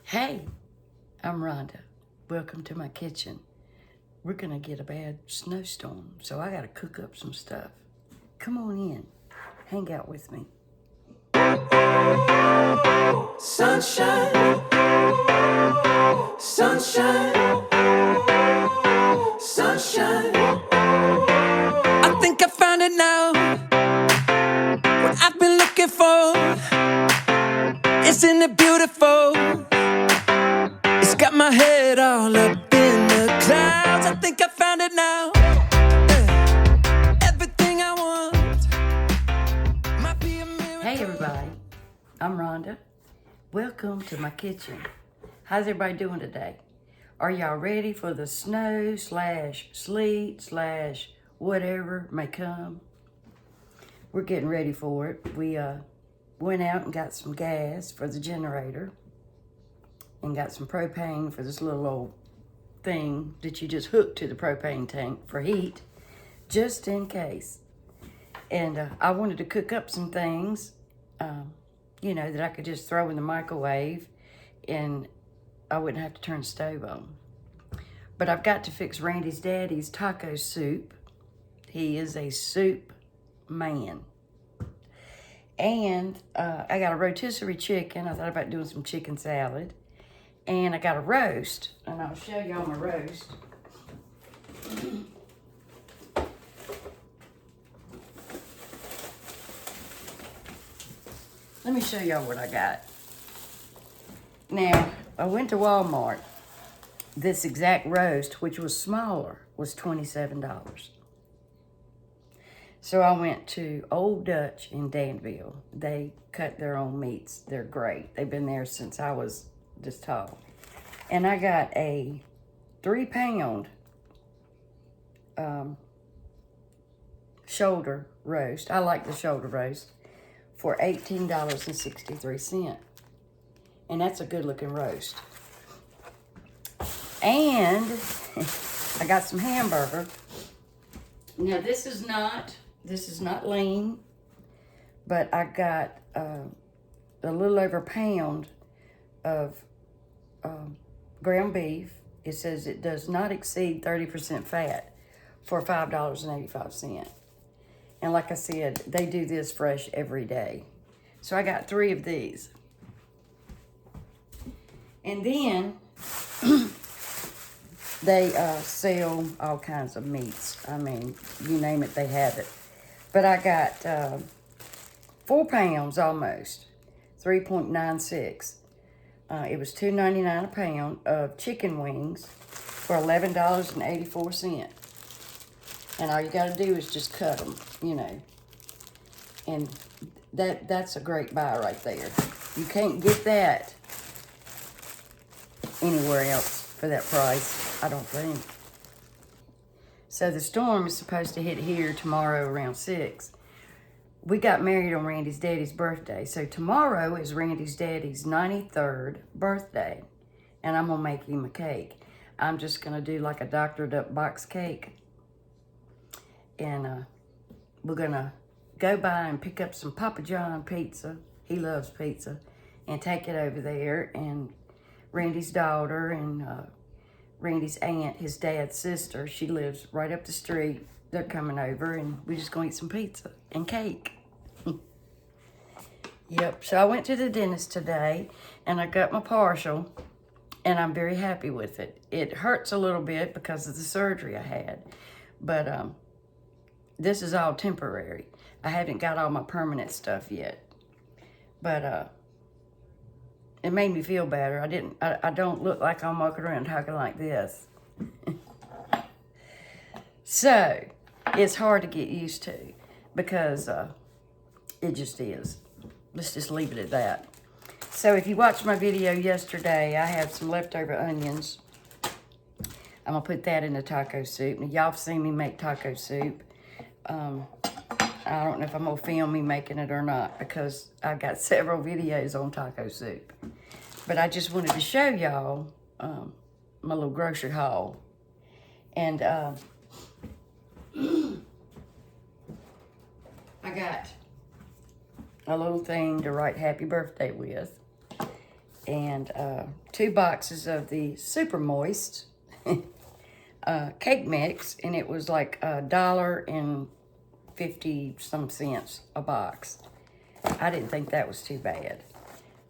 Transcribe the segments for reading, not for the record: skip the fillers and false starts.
Hey, I'm Rhonda. Welcome to my kitchen. We're gonna get a bad snowstorm, so I gotta cook up some stuff. Come on in, hang out with me. Sunshine, sunshine, sunshine. I think I found it now. What I've been looking for. Isn't it beautiful? It's got my head all up in the clouds. I think I found it now. Everything I want might be a miracle. Hey everybody, I'm Rhonda. Welcome to my kitchen. How's everybody doing today? Are y'all ready for the snow / sleet / whatever may come? We're getting ready for it. We went out and got some gas for the generator and got some propane for this little old thing that you just hook to the propane tank for heat, just in case. And I wanted to cook up some things, that I could just throw in the microwave and I wouldn't have to turn the stove on. But I've got to fix Randy's daddy's taco soup. He is a soup man. And I got a rotisserie chicken. I thought about doing some chicken salad. And I got a roast, and I'll show y'all my roast. Let me show y'all what I got. Now, I went to Walmart. This exact roast, which was smaller, was $27. So I went to Old Dutch in Danville. They cut their own meats. They're great. They've been there since I was this tall. And I got a 3-pound shoulder roast. I like the shoulder roast for $18.63. And that's a good looking roast. And I got some hamburger. Now this is not lean, but I got a little over a pound of ground beef. It says it does not exceed 30% fat for $5.85. And like I said, they do this fresh every day. So I got 3 of these. And then they sell all kinds of meats. I mean, you name it, they have it. But I got 4 pounds almost, 3.96. It was $2.99 a pound of chicken wings for $11.84. And all you got to do is just cut them, And that's a great buy right there. You can't get that anywhere else for that price, I don't think. So the storm is supposed to hit here tomorrow around 6. We got married on Randy's daddy's birthday. So tomorrow is Randy's daddy's 93rd birthday. And I'm going to make him a cake. I'm just going to do like a doctored up box cake. And we're going to go by and pick up some Papa John pizza. He loves pizza. And take it over there. And Randy's daughter and Randy's aunt, his dad's sister, she lives right up the street. They're coming over and we're just going to eat some pizza and cake. Yep, so I went to the dentist today and I got my partial and I'm very happy with it. It hurts a little bit because of the surgery I had, but this is all temporary. I haven't got all my permanent stuff yet, but it made me feel better. I don't look like I'm walking around talking like this. So, it's hard to get used to because it just is. Let's just leave it at that. So if you watched my video yesterday, I have some leftover onions. I'm gonna put that in the taco soup. Now, y'all have seen me make taco soup. I don't know if I'm gonna film me making it or not because I've got several videos on taco soup. But I just wanted to show y'all my little grocery haul. And I got a little thing to write happy birthday with. and 2 boxes of the super moist cake mix, and it was like $1.50 some a box. I didn't think that was too bad.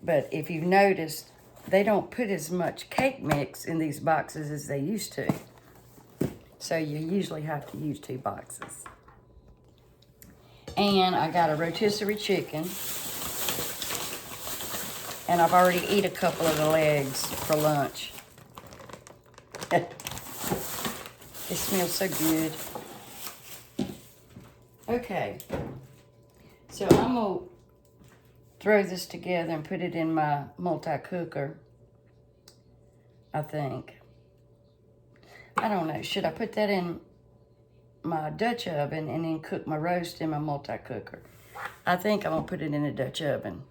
But if you've noticed, they don't put as much cake mix in these boxes as they used to. So you usually have to use 2 boxes. And I got a rotisserie chicken. And I've already eaten a couple of the legs for lunch. It smells so good. Okay. So I'm going to throw this together and put it in my multi-cooker, I think. I don't know. Should I put that in my Dutch oven and then cook my roast in my multi-cooker? I think I'm going to put it in a Dutch oven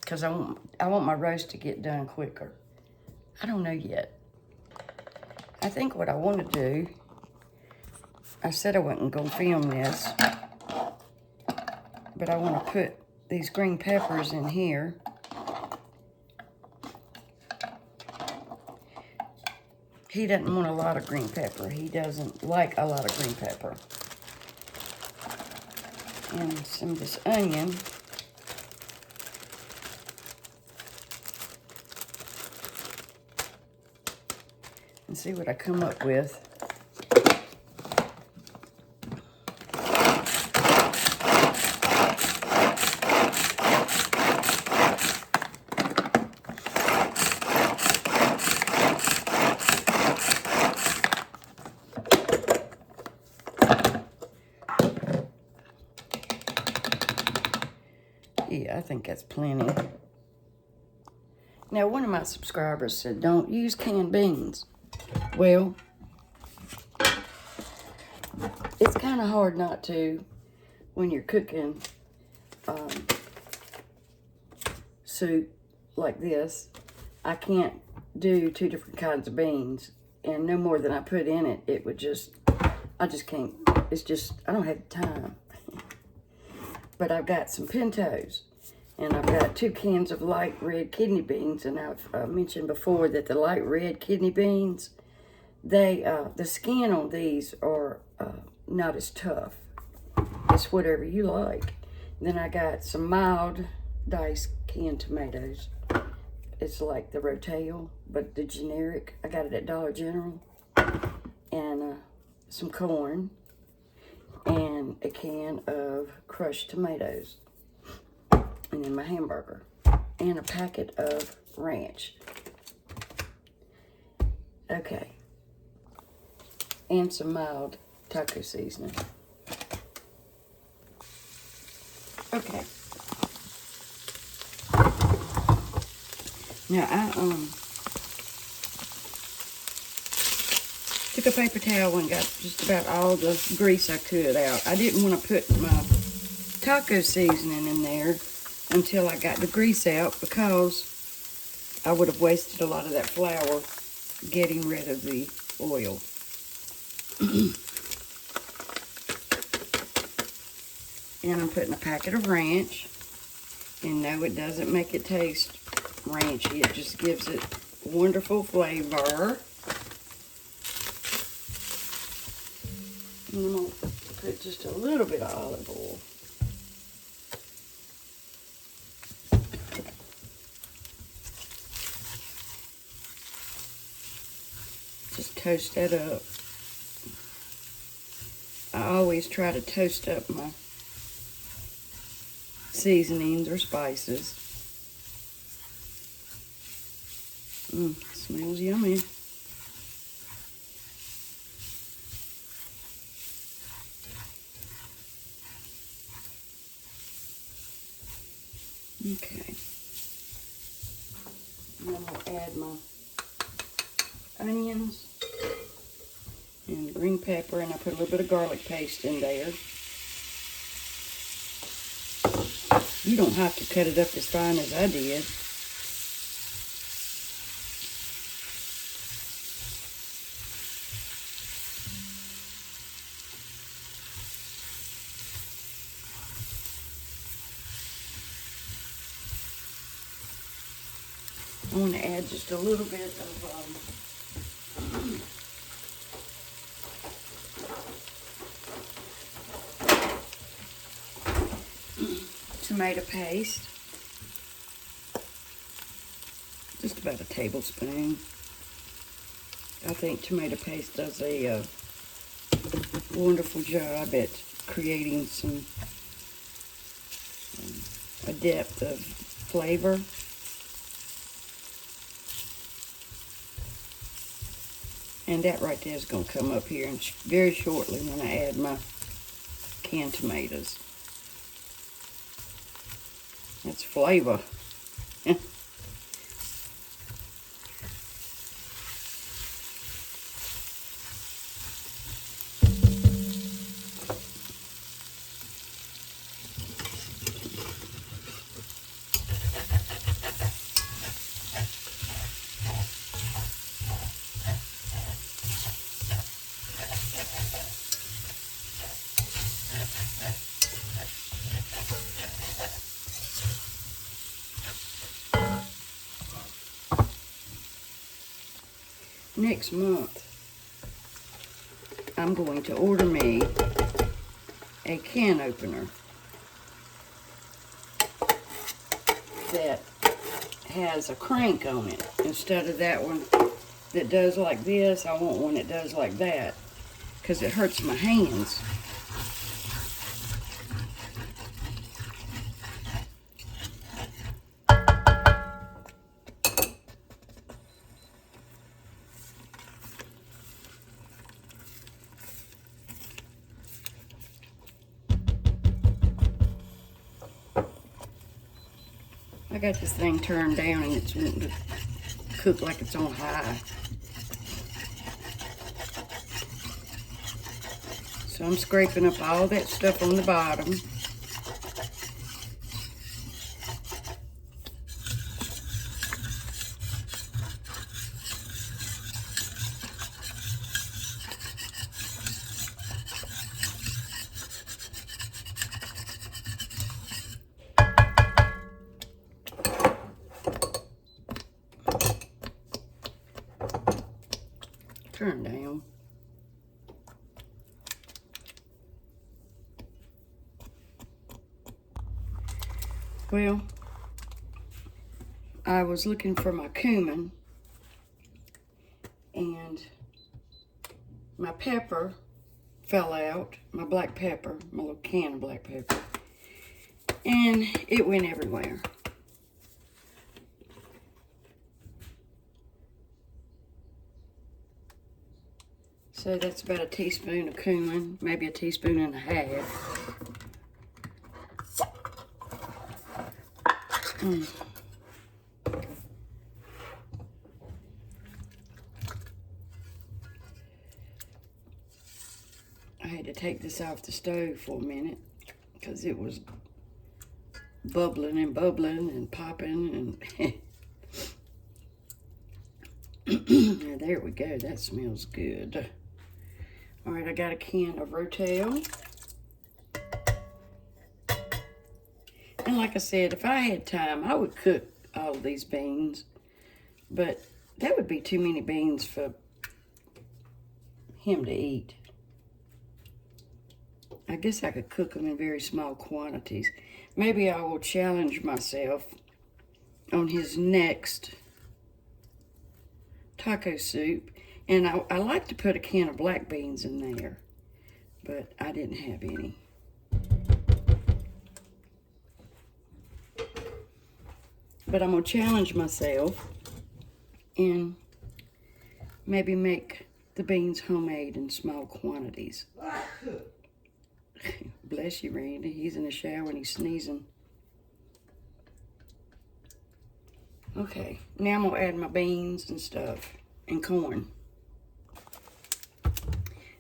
because I want my roast to get done quicker. I don't know yet. I think what I want to do, I said I wasn't going to film this, but I want to put these green peppers in here. He doesn't want a lot of green pepper. He doesn't like a lot of green pepper. And some of this onion. And see what I come up with. Yeah, I think that's plenty. Now, one of my subscribers said, don't use canned beans. Well, it's kind of hard not to when you're cooking soup like this. I can't do 2 different kinds of beans, and no more than I put in it, it would just, I just can't, it's just, I don't have time. But I've got some pintos, and I've got 2 cans of light red kidney beans, and I've mentioned before that the light red kidney beans, they, the skin on these are not as tough. It's whatever you like. Then I got some mild diced canned tomatoes. It's like the Rotel, but the generic. I got it at Dollar General. And some corn. And a can of crushed tomatoes. And then my hamburger. And a packet of ranch. Okay. And some mild taco seasoning. Okay. Now I took a paper towel and got just about all the grease I could out. I didn't want to put my taco seasoning in there until I got the grease out, because I would have wasted a lot of that flour getting rid of the oil. And I'm putting a packet of ranch. And no, it doesn't make it taste ranchy. It just gives it wonderful flavor. And I'm going to put just a little bit of olive oil. Just toast that up. I always try to toast up my seasonings or spices. Smells yummy. Okay. And I'm going to add my onions and green pepper, and I put a little bit of garlic paste in there. You don't have to cut it up as fine as I did. I want to add just a little bit of tomato paste. Just about a tablespoon. I think tomato paste does a wonderful job at creating a depth of flavor. And that right there is going to come up here very shortly when I add my canned tomatoes. That's flavor. Next month, I'm going to order me a can opener that has a crank on it. Instead of that one that does like this, I want one that does like that, because it hurts my hands. I got this thing turned down and it's wanting to cook like it's on high. So I'm scraping up all that stuff on the bottom. Turn down. Well, I was looking for my cumin and my pepper fell out, my black pepper, my little can of black pepper, and it went everywhere. So that's about a teaspoon of cumin, maybe a teaspoon and a half. I had to take this off the stove for a minute because it was bubbling and popping and now, there we go. That smells good. All right, I got a can of Rotel. And like I said, if I had time, I would cook all of these beans. But that would be too many beans for him to eat. I guess I could cook them in very small quantities. Maybe I will challenge myself on his next taco soup. And I like to put a can of black beans in there, but I didn't have any. But I'm going to challenge myself and maybe make the beans homemade in small quantities. Bless you, Randy. He's in the shower and he's sneezing. Okay, now I'm going to add my beans and stuff and corn.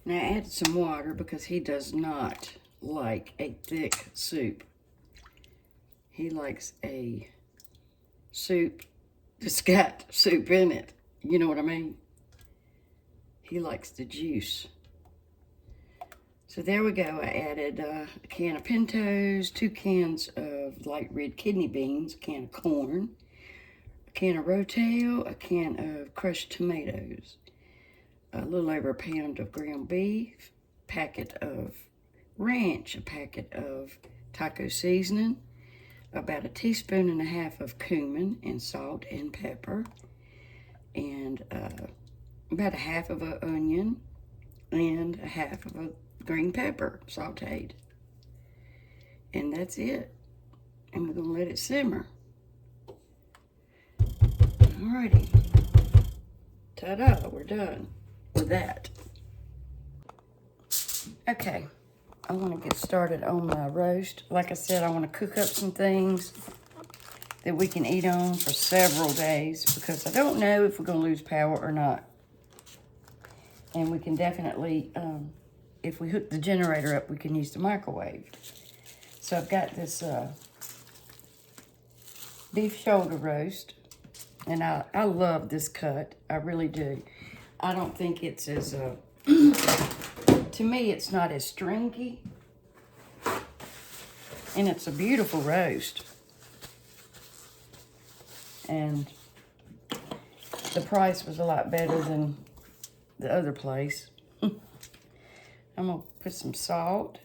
Now I added some water because he does not like a thick soup. He likes a soup that's got soup in it. You know what I mean? He likes the juice. So there we go. I added a can of pintos, 2 cans of light red kidney beans, a can of corn, a can of Rotel, a can of crushed tomatoes, a little over a pound of ground beef, packet of ranch, a packet of taco seasoning, about a teaspoon and a half of cumin and salt and pepper, and about a half of an onion and a half of a green pepper sauteed. And that's it. And we're gonna let it simmer. Alrighty. Ta-da, we're done with that. Okay, I want to get started on my roast. Like I said, I want to cook up some things that we can eat on for several days because I don't know if we're going to lose power or not. And we can definitely, if we hook the generator up, we can use the microwave. So I've got this beef shoulder roast, and I love this cut. I really do. I don't think it's as, to me, it's not as stringy. And it's a beautiful roast. And the price was a lot better than the other place. I'm gonna put some salt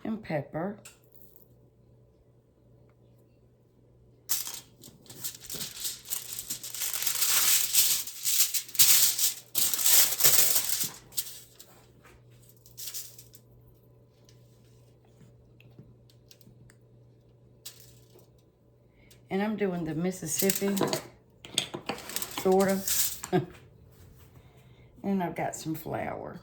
and pepper. And I'm doing the Mississippi, sort of. And I've got some flour.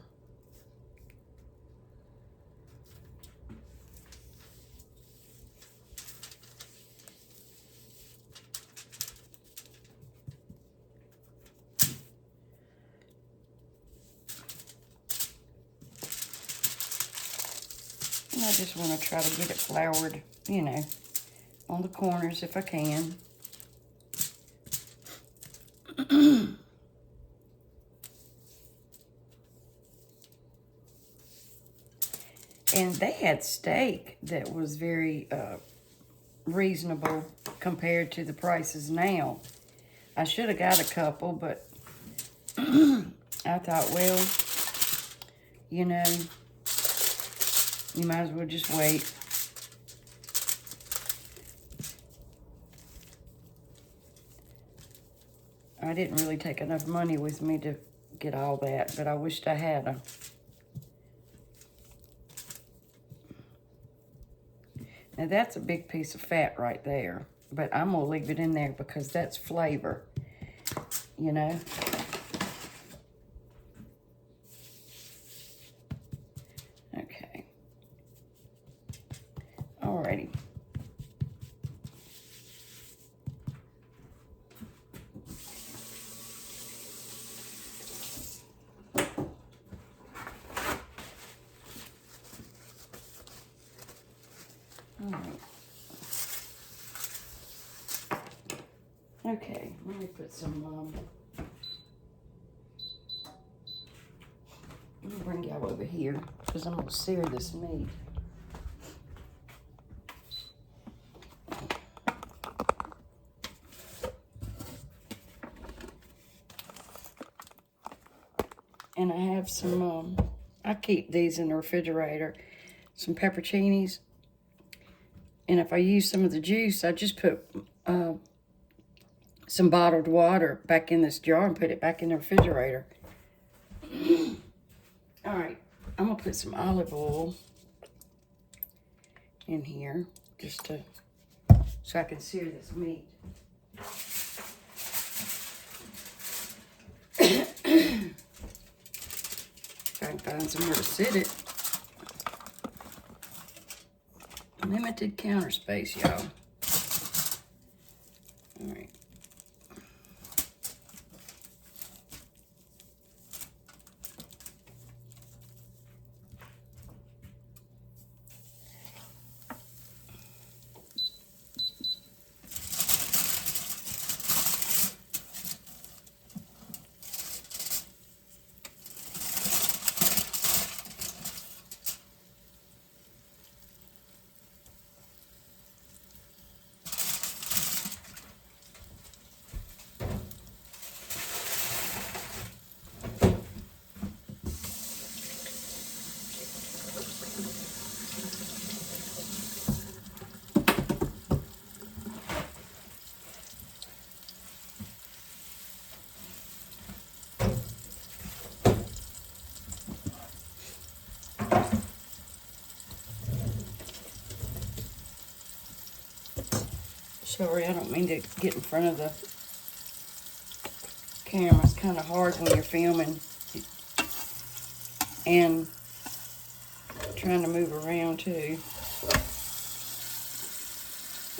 And I just want to try to get it floured, you know, on the corners if I can. And they had steak that was very reasonable compared to the prices now. I should have got a couple, but I thought, well, you know, you might as well just wait. I didn't really take enough money with me to get all that, but I wished I had them. Now that's a big piece of fat right there, but I'm gonna leave it in there because that's flavor, you know? Okay. Alrighty. Okay, let me put some, let me bring y'all over here because I'm gonna sear this meat. And I have some, I keep these in the refrigerator, some pepperoncinis. And if I use some of the juice, I just put some bottled water back in this jar and put it back in the refrigerator. All right, I'm gonna put some olive oil in here just to, so I can sear this meat. If I can find somewhere to sit it. Limited counter space, y'all. All right. Sorry, I don't mean to get in front of the camera. It's kind of hard when you're filming and trying to move around too.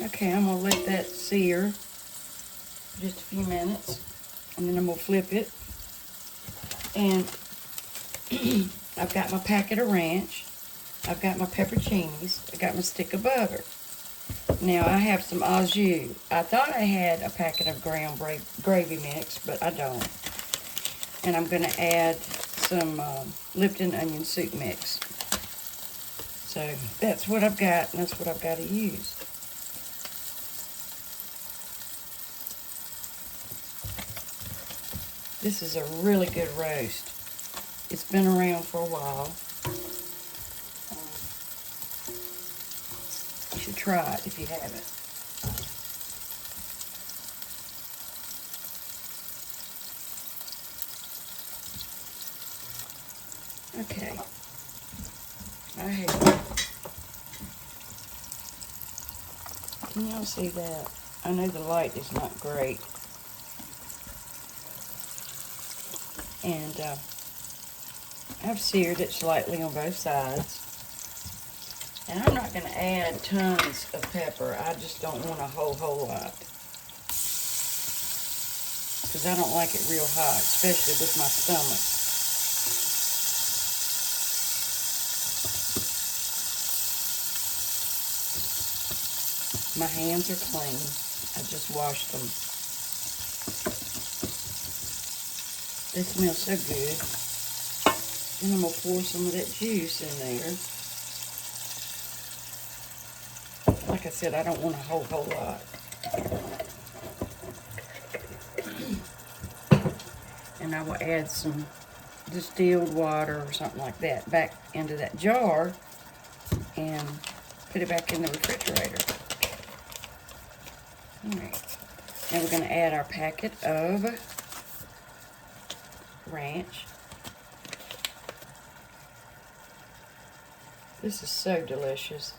Okay, I'm gonna let that sear for just a few minutes, and then I'm gonna flip it. And I've got my packet of ranch. I've got my pepperoncinis. I got my stick of butter. Now I have some au jus. I thought I had a packet of ground gravy mix, but I don't. And I'm gonna add some Lipton onion soup mix. So that's what I've got, and that's what I've got to use. This is a really good roast. It's been around for a while. You should try it if you haven't. Okay. I have. Can y'all see that? I know the light is not great. And I've seared it slightly on both sides. And I'm not going to add tons of pepper. I just don't want a whole lot. Because I don't like it real hot, especially with my stomach. My hands are clean. I just washed them. They smell so good. And I'm going to pour some of that juice in there. Like I said, I don't want a whole lot. And I will add some distilled water or something like that back into that jar and put it back in the refrigerator. Alright. Now we're going to add our packet of ranch. This is so delicious.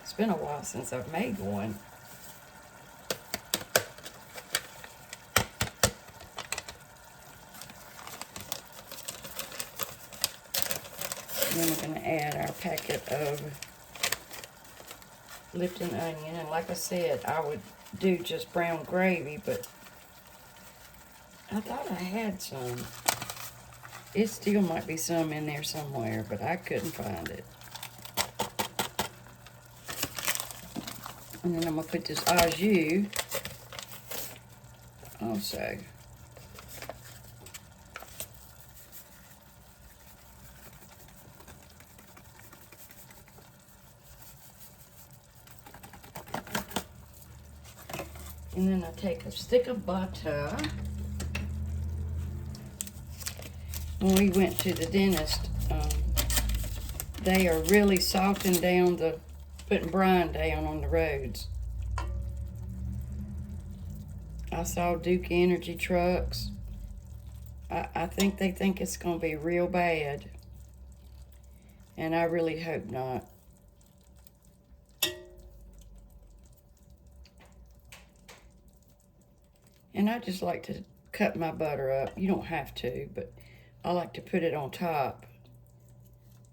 It's been a while since I've made one. And then we're going to add our packet of Lipton onion. And like I said, I would do just brown gravy, but I thought I had some. It still might be some in there somewhere, but I couldn't find it. And then I'm going to put this au jus also. And then I take a stick of butter. When we went to the dentist, they are really salting down putting brine down on the roads. I saw Duke Energy trucks. I think they think it's going to be real bad. And I really hope not. And I just like to cut my butter up. You don't have to, but I like to put it on top.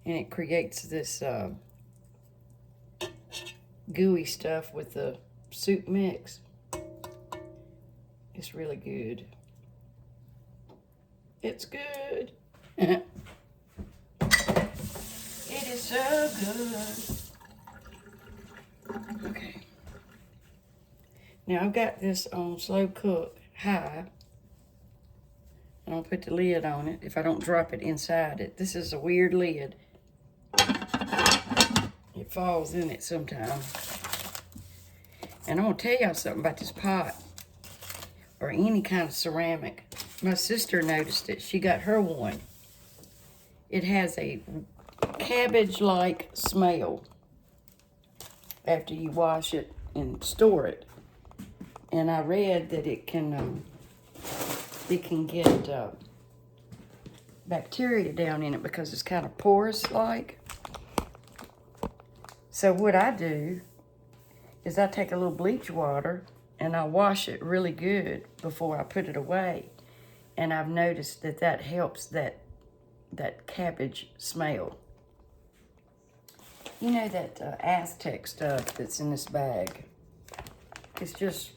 And it creates this gooey stuff with the soup mix. It's really good. It's good. It is so good. Okay. Now I've got this on slow cook, high. And I'll put the lid on it if I don't drop it inside it. This is a weird lid. It falls in it sometimes. And I'm going to tell y'all something about this pot. Or any kind of ceramic. My sister noticed it. She got her one. It has a cabbage-like smell after you wash it and store it. And I read that it can get bacteria down in it because it's kind of porous-like. So what I do is I take a little bleach water and I wash it really good before I put it away. And I've noticed that that helps that cabbage smell. You know that Aztec stuff that's in this bag? It's just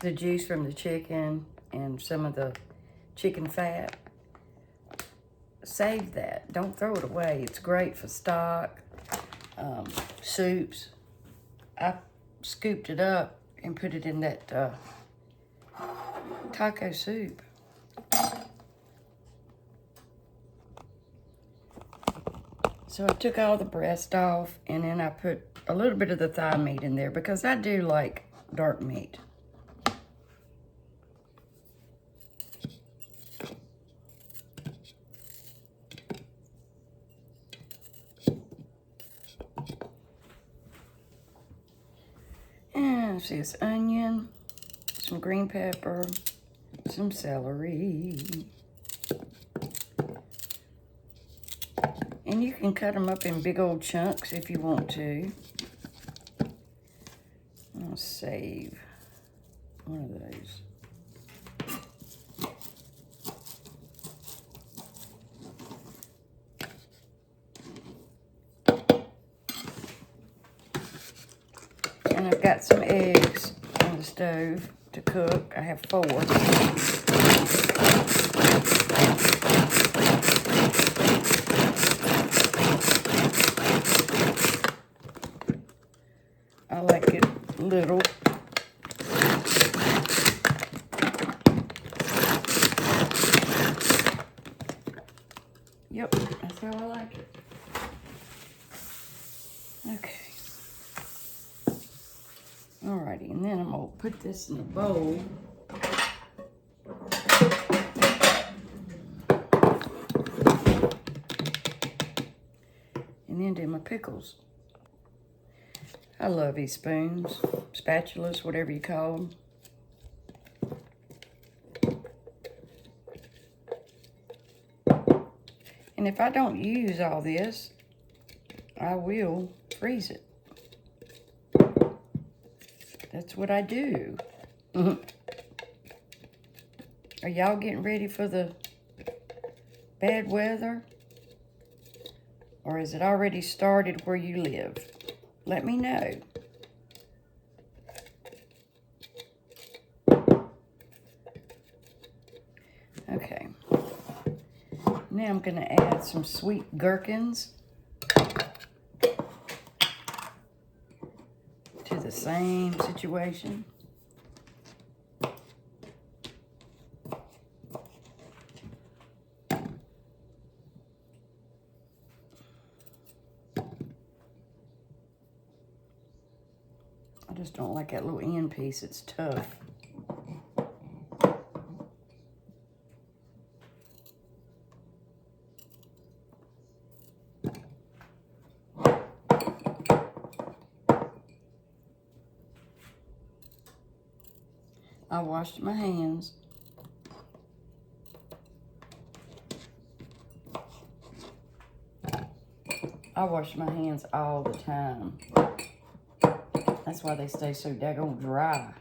the juice from the chicken and some of the chicken fat. Save that. Don't throw it away. It's great for stock, soups. I scooped it up and put it in that taco soup. So I took all the breast off, and then I put a little bit of the thigh meat in there because I do like dark meat. And let's see, it's onion, some green pepper, some celery. And you can cut them up in big old chunks if you want to. I'll save one of those. And I've got some eggs on the stove to cook. I have 4. I like it little. Yep, that's how I like it. Okay. Alrighty, and then I'm gonna put this in a bowl. And then do my pickles. I love these spoons, spatulas, whatever you call them. And if I don't use all this, I will freeze it. That's what I do. Are y'all getting ready for the bad weather? Or has it already started where you live? Let me know. Okay. Now I'm going to add some sweet gherkins to the same situation. I just don't like that little end piece. It's tough. I washed my hands. I wash my hands all the time. That's why they stay so daggone dry.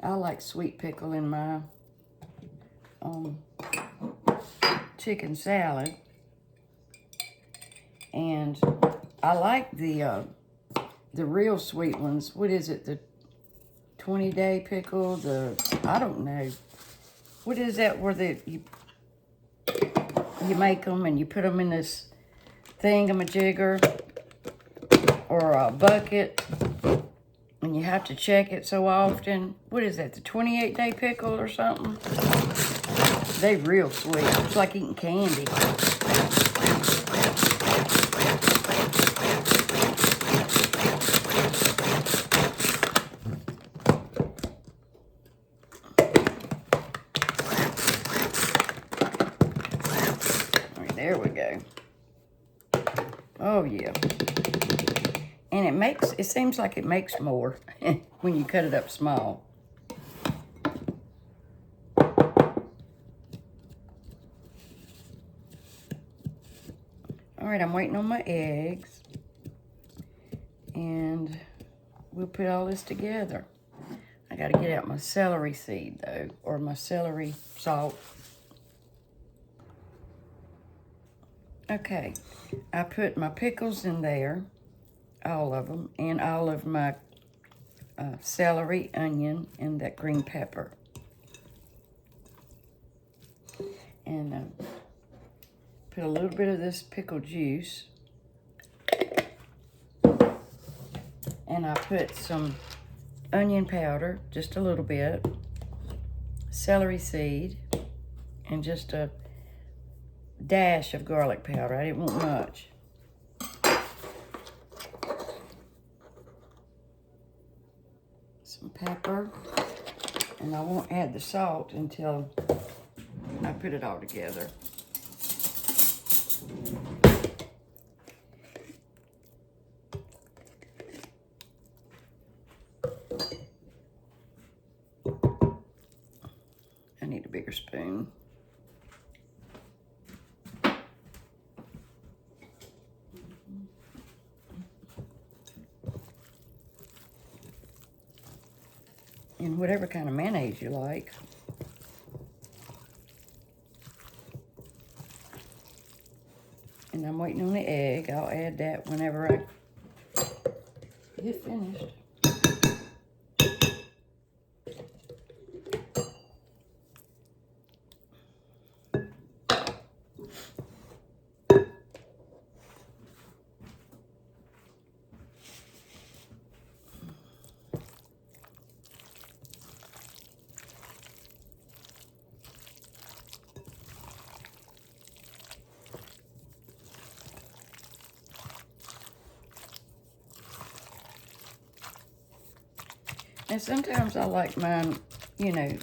I like sweet pickle in my chicken salad. And I like the real sweet ones. What is it? The 20-day pickle? I don't know. What is that where you make them and you put them in this thingamajigger or a bucket and you have to check it so often? What is that, the 28-day pickle or something? They real sweet. It's like eating candy. There we go. Oh, yeah. And it seems like it makes more when you cut it up small. All right, I'm waiting on my eggs. And we'll put all this together. I gotta get out my celery seed though, or my celery salt. Okay, I put my pickles in there, all of them, and all of my celery, onion, and that green pepper. And put a little bit of this pickle juice. And I put some onion powder, just a little bit, celery seed, and just a dash of garlic powder. I didn't want much. Some pepper, and I won't add the salt until I put it all together. I need a bigger spoon. And whatever kind of mayonnaise you like. And I'm waiting on the egg. I'll add that whenever I get finished. And sometimes I like mine, you know,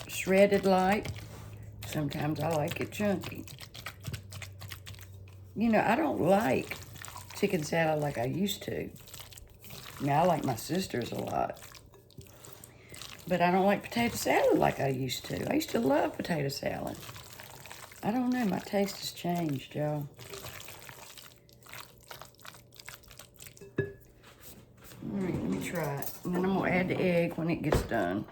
shredded light. Sometimes I like it chunky. You know, I don't like chicken salad like I used to. Now I like my sister's a lot. But I don't like potato salad like I used to. I used to love potato salad. I don't know, my taste has changed, y'all. All right, let me try it. And then I'm gonna add the egg when it gets done.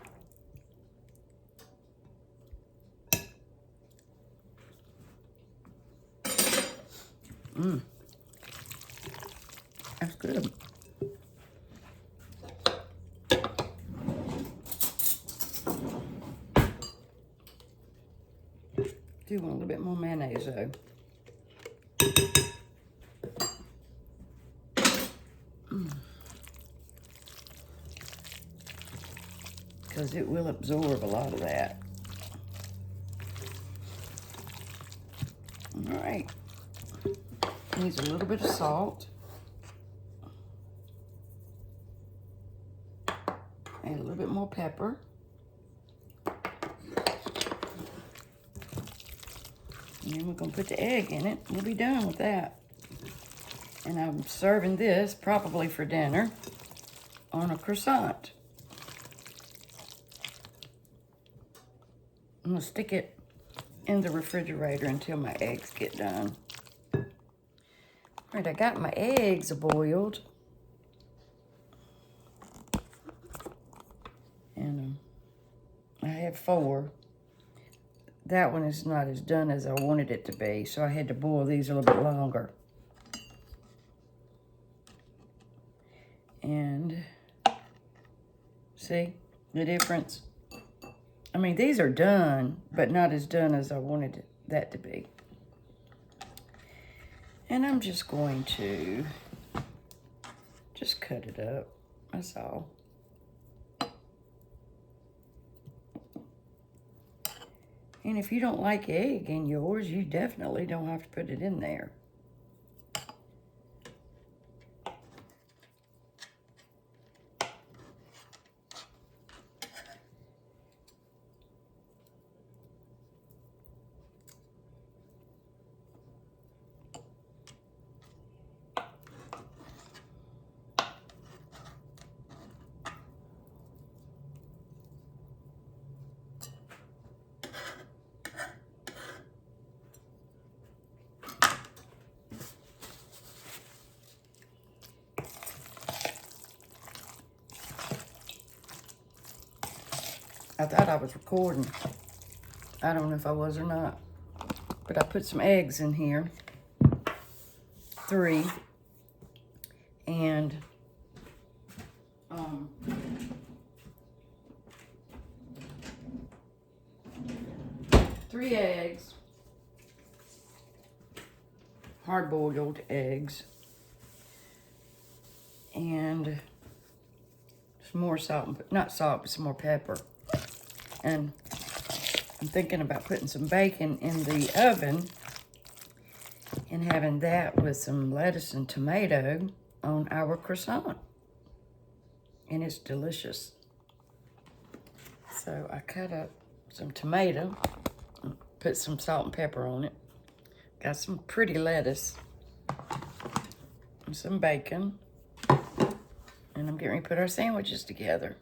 That's good. Do want a little bit more mayonnaise though. Because it will absorb a lot of that. All right. Needs a little bit of salt. And a little bit more pepper. And then we're gonna put the egg in it. We'll be done with that. And I'm serving this probably for dinner on a croissant. I'm gonna stick it in the refrigerator until my eggs get done. All right, I got my eggs boiled. And I have 4. That one is not as done as I wanted it to be, so I had to boil these a little bit longer. And see the difference? I mean, these are done, but not as done as I wanted that to be. And I'm just going to just cut it up, that's all. And if you don't like egg in yours, you definitely don't have to put it in there. I thought I was recording. I don't know if I was or not. But I put some eggs in here. 3. And 3 eggs. Hard-boiled eggs. And some more salt, not salt, but some more pepper. And I'm thinking about putting some bacon in the oven and having that with some lettuce and tomato on our croissant. And it's delicious. So I cut up some tomato, and put some salt and pepper on it. Got some pretty lettuce and some bacon. And I'm getting ready to put our sandwiches together.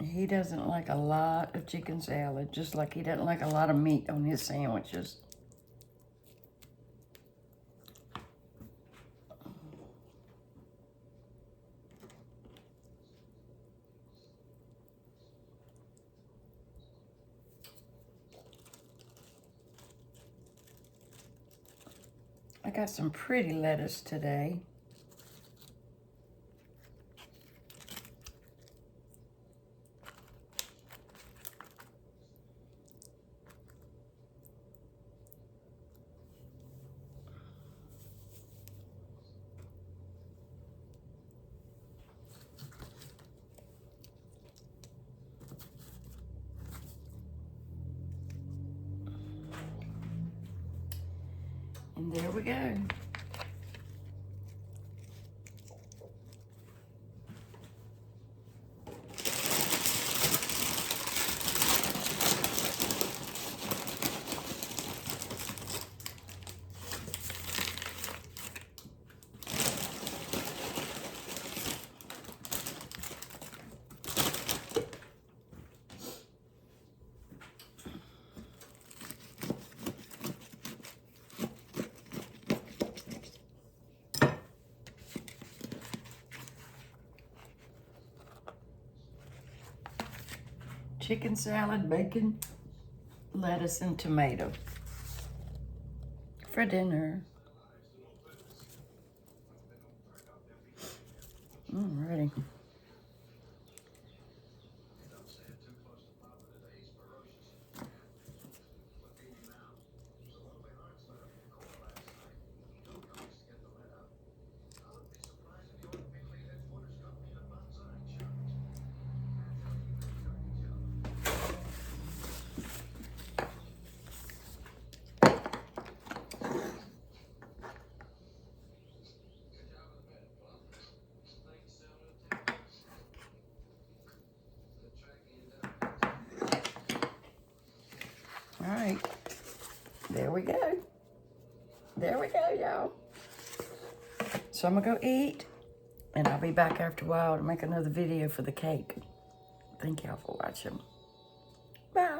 He doesn't like a lot of chicken salad, just like he doesn't like a lot of meat on his sandwiches. I got some pretty lettuce today. And there we go. Chicken salad, bacon, lettuce, and tomato for dinner. Alrighty. All right, there we go. There we go, y'all. So I'm gonna go eat, and I'll be back after a while to make another video for the cake. Thank y'all for watching. Bye.